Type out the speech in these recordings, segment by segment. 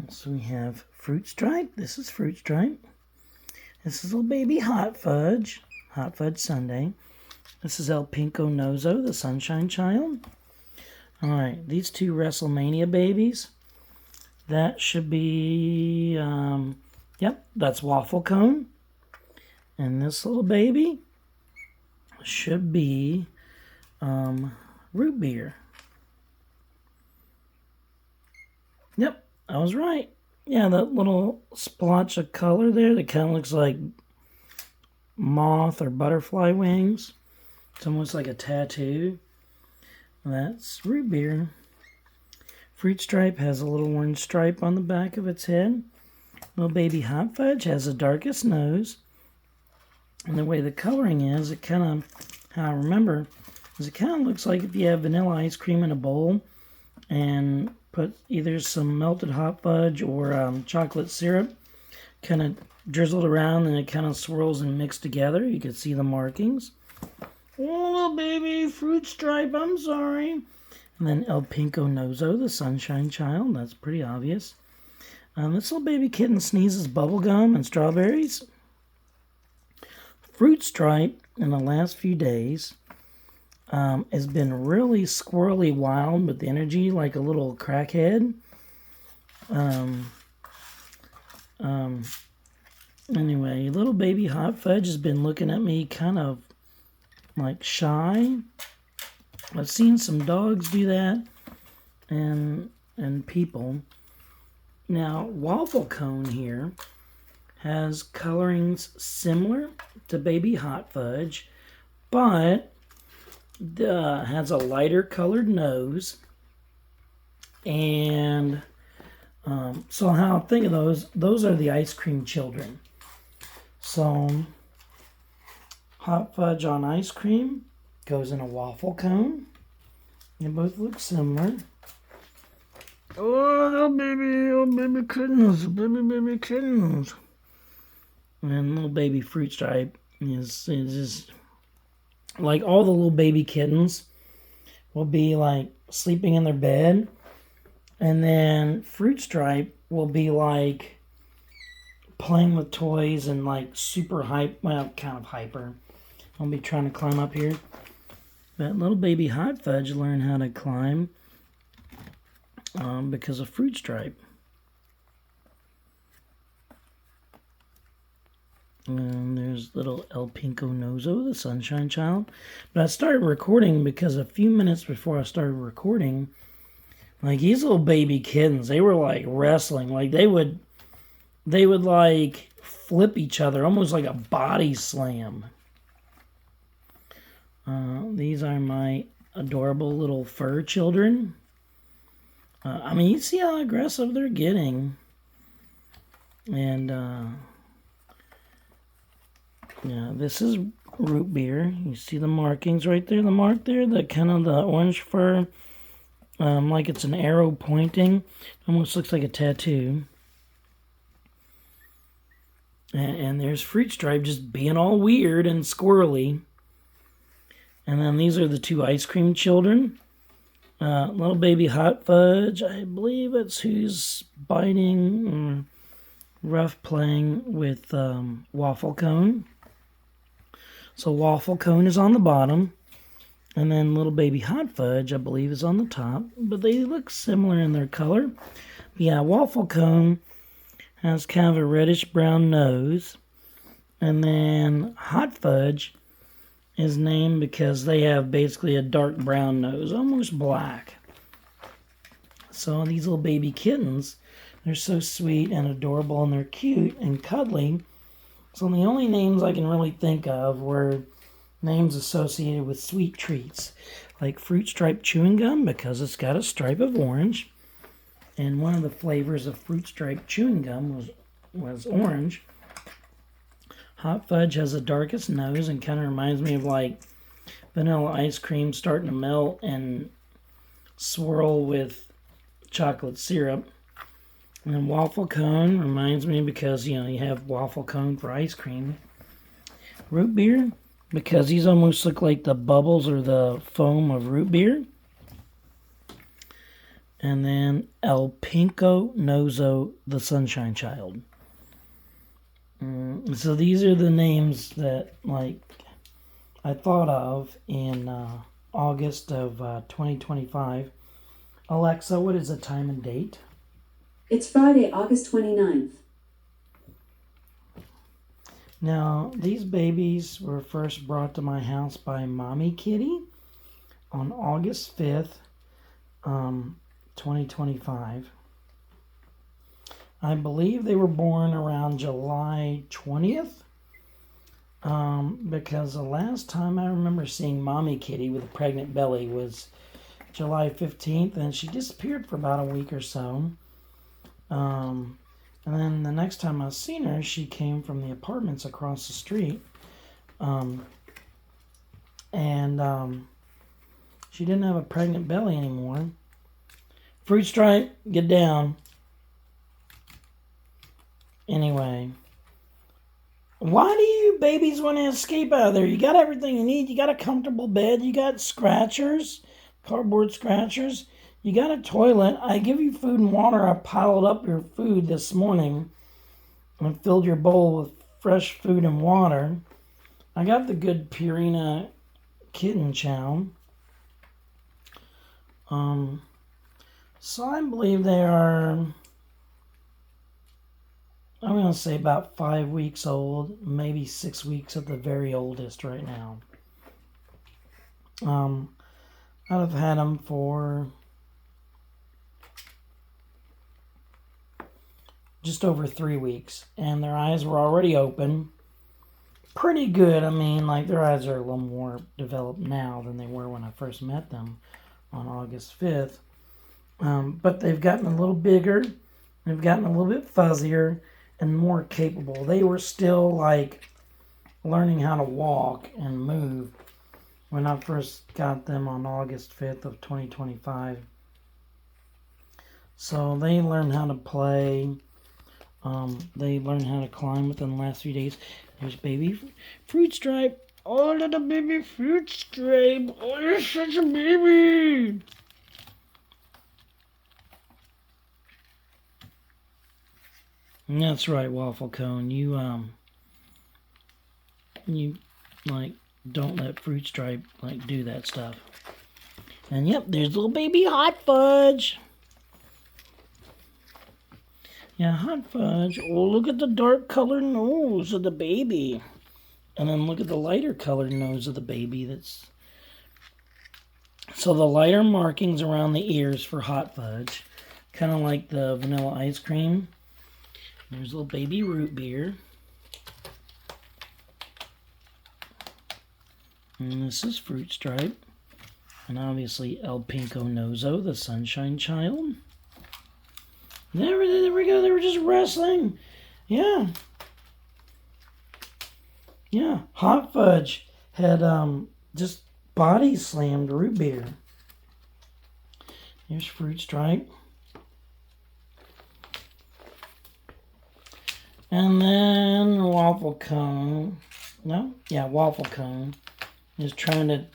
So we have Fruit Stripe. This is Fruit Stripe. This is little baby Hot Fudge Sundae. This is El Pinko Nozo, the Sunshine Child. Alright, these two Wrestlemania babies. That should be, yep, that's Waffle Cone. And this little baby should be Root Beer. Yep, I was right. Yeah, that little splotch of color there that kind of looks like moth or butterfly wings. It's almost like a tattoo. That's Root Beer. Fruit Stripe has a little orange stripe on the back of its head. Little baby Hot Fudge has the darkest nose. And the way the coloring is, it kind of, how I remember, is it kind of looks like if you have vanilla ice cream in a bowl and put either some melted hot fudge or chocolate syrup, kind of drizzled around and it kind of swirls and mixed together. You can see the markings. Oh, little baby Fruit Stripe, I'm sorry. And then El Pinko Nozo, the Sunshine Child. That's pretty obvious. This little baby kitten sneezes bubblegum and strawberries. Fruit Stripe, in the last few days, has been really squirrely wild with energy, like a little crackhead. Anyway, little baby Hot Fudge has been looking at me kind of like shy. I've seen some dogs do that, and people. Now, Waffle Cone here has colorings similar to baby Hot Fudge, but has a lighter colored nose. And so how I think of those are the ice cream children. So Hot Fudge on ice cream goes in a Waffle Cone. They both look similar. Oh, baby kittens. And little baby Fruit Stripe is just like all the little baby kittens will be like sleeping in their bed. And then Fruit Stripe will be like playing with toys and like super hype, well, kind of hyper. I'll be trying to climb up here. But little baby Hot Fudge learned how to climb because of Fruit Stripe. And there's little El Pinko Nozo, the Sunshine Child. But I started recording because a few minutes before I started recording, like these little baby kittens, they were like wrestling. Like they would like flip each other, almost like a body slam. These are my adorable little fur children. I mean, you see how aggressive they're getting. And, yeah, this is Root Beer. You see the markings right there? The mark there? The kind of the orange fur. Like it's an arrow pointing. Almost looks like a tattoo. And there's Fruit Stripe just being all weird and squirrely. And then these are the two ice cream children. Little baby Hot Fudge, I believe it's who's biting, rough playing with Waffle Cone. So Waffle Cone is on the bottom. And then little baby Hot Fudge, I believe, is on the top. But they look similar in their color. But yeah, Waffle Cone has kind of a reddish-brown nose. And then Hot Fudge is named because they have basically a dark brown nose, almost black. So these little baby kittens, they're so sweet and adorable and they're cute and cuddly. So the only names I can really think of were names associated with sweet treats, like Fruit Stripe chewing gum because it's got a stripe of orange. And one of the flavors of Fruit Stripe chewing gum was orange. Hot Fudge has the darkest nose and kind of reminds me of like vanilla ice cream starting to melt and swirl with chocolate syrup. And then Waffle Cone reminds me because, you know, you have Waffle Cone for ice cream. Root Beer, because these almost look like the bubbles or the foam of root beer. And then El Pinko Nozo, the Sunshine Child. So these are the names that, like, I thought of in August of 2025. Alexa, what is the time and date? It's Friday, August 29th. Now, these babies were first brought to my house by Mommy Kitty on August 5th, 2025. I believe they were born around July 20th, because the last time I remember seeing Mommy Kitty with a pregnant belly was July 15th, and she disappeared for about a week or so. And then the next time I seen her, she came from the apartments across the street. She didn't have a pregnant belly anymore. Fruit Stripe, get down. Anyway, why do you babies want to escape out of there? You got everything you need. You got a comfortable bed. You got scratchers, cardboard scratchers. You got a toilet. I give you food and water. I piled up your food this morning and filled your bowl with fresh food and water. I got the good Purina kitten chow. So I believe they are, I'm going to say about 5 weeks old, maybe 6 weeks at the very oldest right now. I've had them for just over 3 weeks, and their eyes were already open. Pretty good. I mean, like, their eyes are a little more developed now than they were when I first met them on August 5th. But they've gotten a little bigger, they've gotten a little bit fuzzier, and more capable. They were still, like, learning how to walk and move when I first got them on August 5th of 2025. So they learned how to play. They learned how to climb within the last few days. There's baby Fruit Stripe. Oh, little baby Fruit Stripe. Oh, you're such a baby. That's right, Waffle Cone. You like, don't let Fruit Stripe, like, do that stuff. And yep, there's little baby Hot Fudge. Yeah, Hot Fudge. Oh, look at the dark colored nose of the baby. And then look at the lighter colored nose of the baby. So the lighter markings around the ears for Hot Fudge. Kind of like the vanilla ice cream. There's little baby root beer. And this is Fruit Stripe. And obviously El Pinko Nozo, the Sunshine Child. There we go. They were just wrestling. Yeah. Yeah. Hot Fudge had just body slammed root beer. Here's Fruit Stripe. And then Waffle Cone. No? Yeah, Waffle Cone is trying to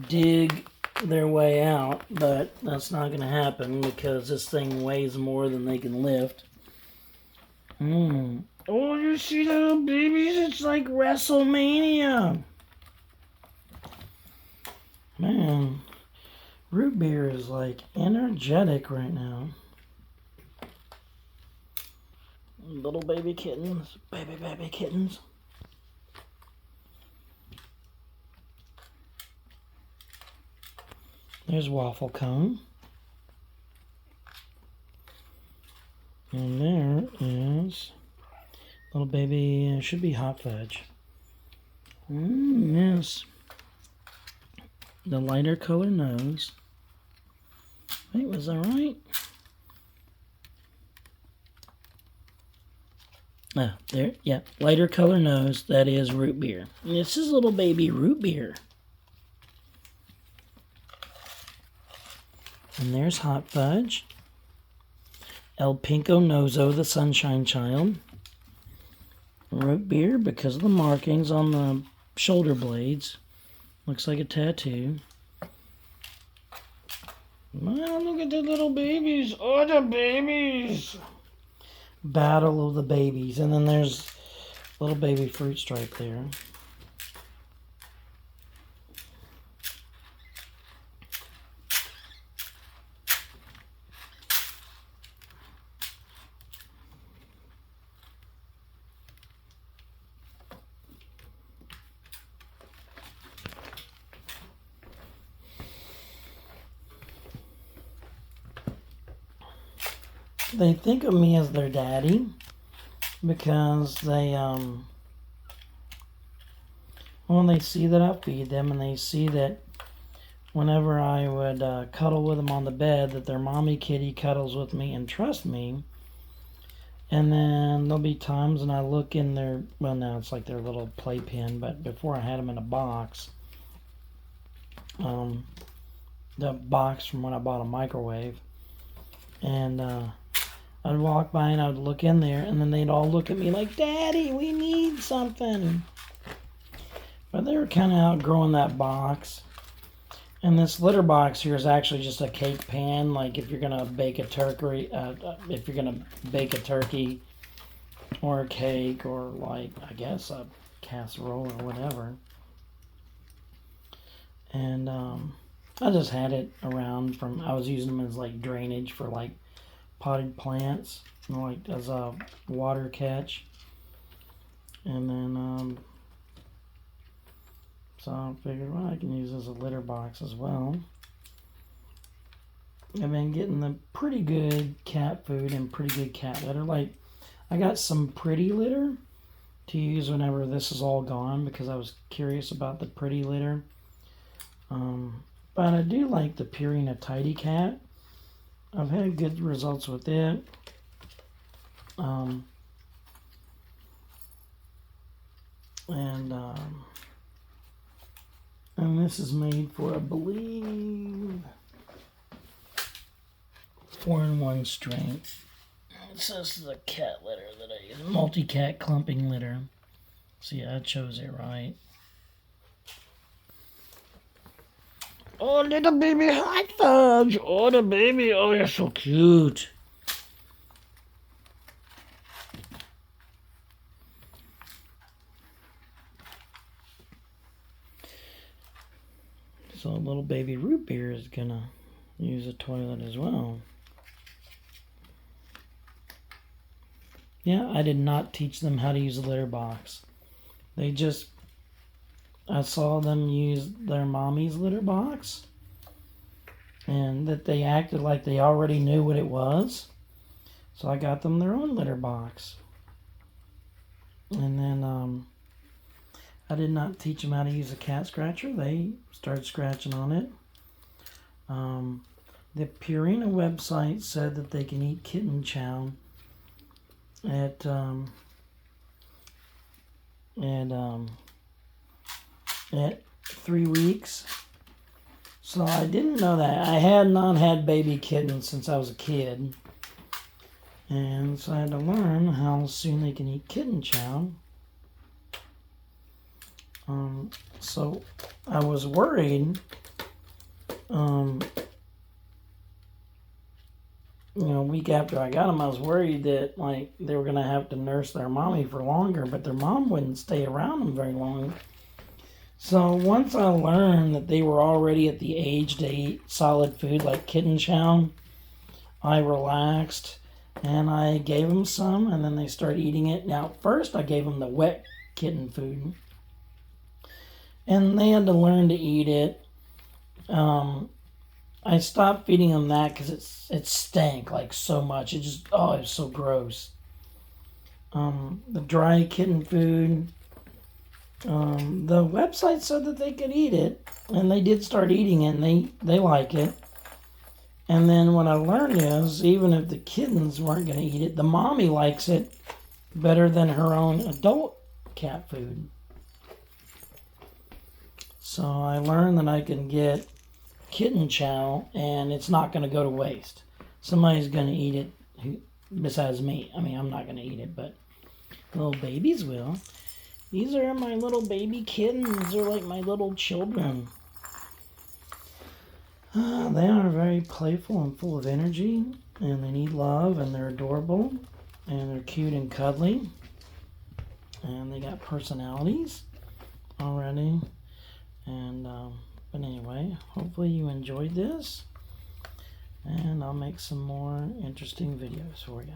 dig their way out, but that's not going to happen because this thing weighs more than they can lift. Oh, you see the little babies? It's like Wrestlemania. Man, root beer is like energetic right now. Little baby kittens, baby kittens. There's Waffle Cone. And there is little baby, should be Hot Fudge. Yes. The lighter color nose. Wait, was that right? Ah, there, yeah, lighter color nose, that is root beer. And this is little baby root beer. And there's Hot Fudge. El Pinko Nozo, the Sunshine Child. Root beer, because of the markings on the shoulder blades. Looks like a tattoo. Wow, look at the little babies. Oh, the babies. Battle of the babies. And then there's little baby fruit stripe there. They think of me as their daddy because when they see that I feed them and they see that whenever I would cuddle with them on the bed, that their mommy kitty cuddles with me and trusts me. And then there'll be times when I look in their, well, now it's like their little playpen, but before I had them in a box, the box from when I bought a microwave, and I'd walk by and I'd look in there, and then they'd all look at me like, Daddy, we need something. But they were kind of outgrowing that box. And this litter box here is actually just a cake pan. Like if you're gonna bake a turkey, or a cake, or like I guess a casserole or whatever. And I just had it around from. I was using them as like drainage for like potted plants, like as a water catch. And then so I figured, well, I can use this as a litter box as well. I've been getting the pretty good cat food and pretty good cat litter. Like, I got some pretty litter to use whenever this is all gone because I was curious about the pretty litter. But I do like the Purina Tidy Cat. I've had good results with it. And this is made for, I believe, 4-in-1 strength. This is the cat litter that I use, multi-cat clumping litter. So yeah, I chose it right. Oh, little baby hot fudge! Oh, the baby! Oh, you're so cute. So little baby root beer is gonna use a toilet as well. Yeah, I did not teach them how to use a litter box. I saw them use their mommy's litter box, and that they acted like they already knew what it was. So I got them their own litter box. And then I did not teach them how to use a cat scratcher. They started scratching on it. The Purina website said that they can eat kitten chow at 3 weeks. So I didn't know that. I had not had baby kittens since I was a kid. And so I had to learn how soon they can eat kitten chow. So I was worried, a week after I got them, I was worried that like they were gonna have to nurse their mommy for longer, but their mom wouldn't stay around them very long. So once I learned that they were already at the age to eat solid food like kitten chow, I relaxed and I gave them some, and then they started eating it. Now, first I gave them the wet kitten food, and they had to learn to eat it. I stopped feeding them that because it stank like so much. It was so gross. The dry kitten food, the website said that they could eat it, and they did start eating it, and they like it. And then what I learned is, even if the kittens weren't going to eat it, the mommy likes it better than her own adult cat food. So I learned that I can get kitten chow, and it's not going to go to waste. Somebody's going to eat it besides me. I mean, I'm not going to eat it, but little babies will. These are my little baby kittens. They're like my little children. They are very playful and full of energy, and they need love, and they're adorable, and they're cute and cuddly, and they got personalities already. And but anyway, hopefully you enjoyed this, and I'll make some more interesting videos for you.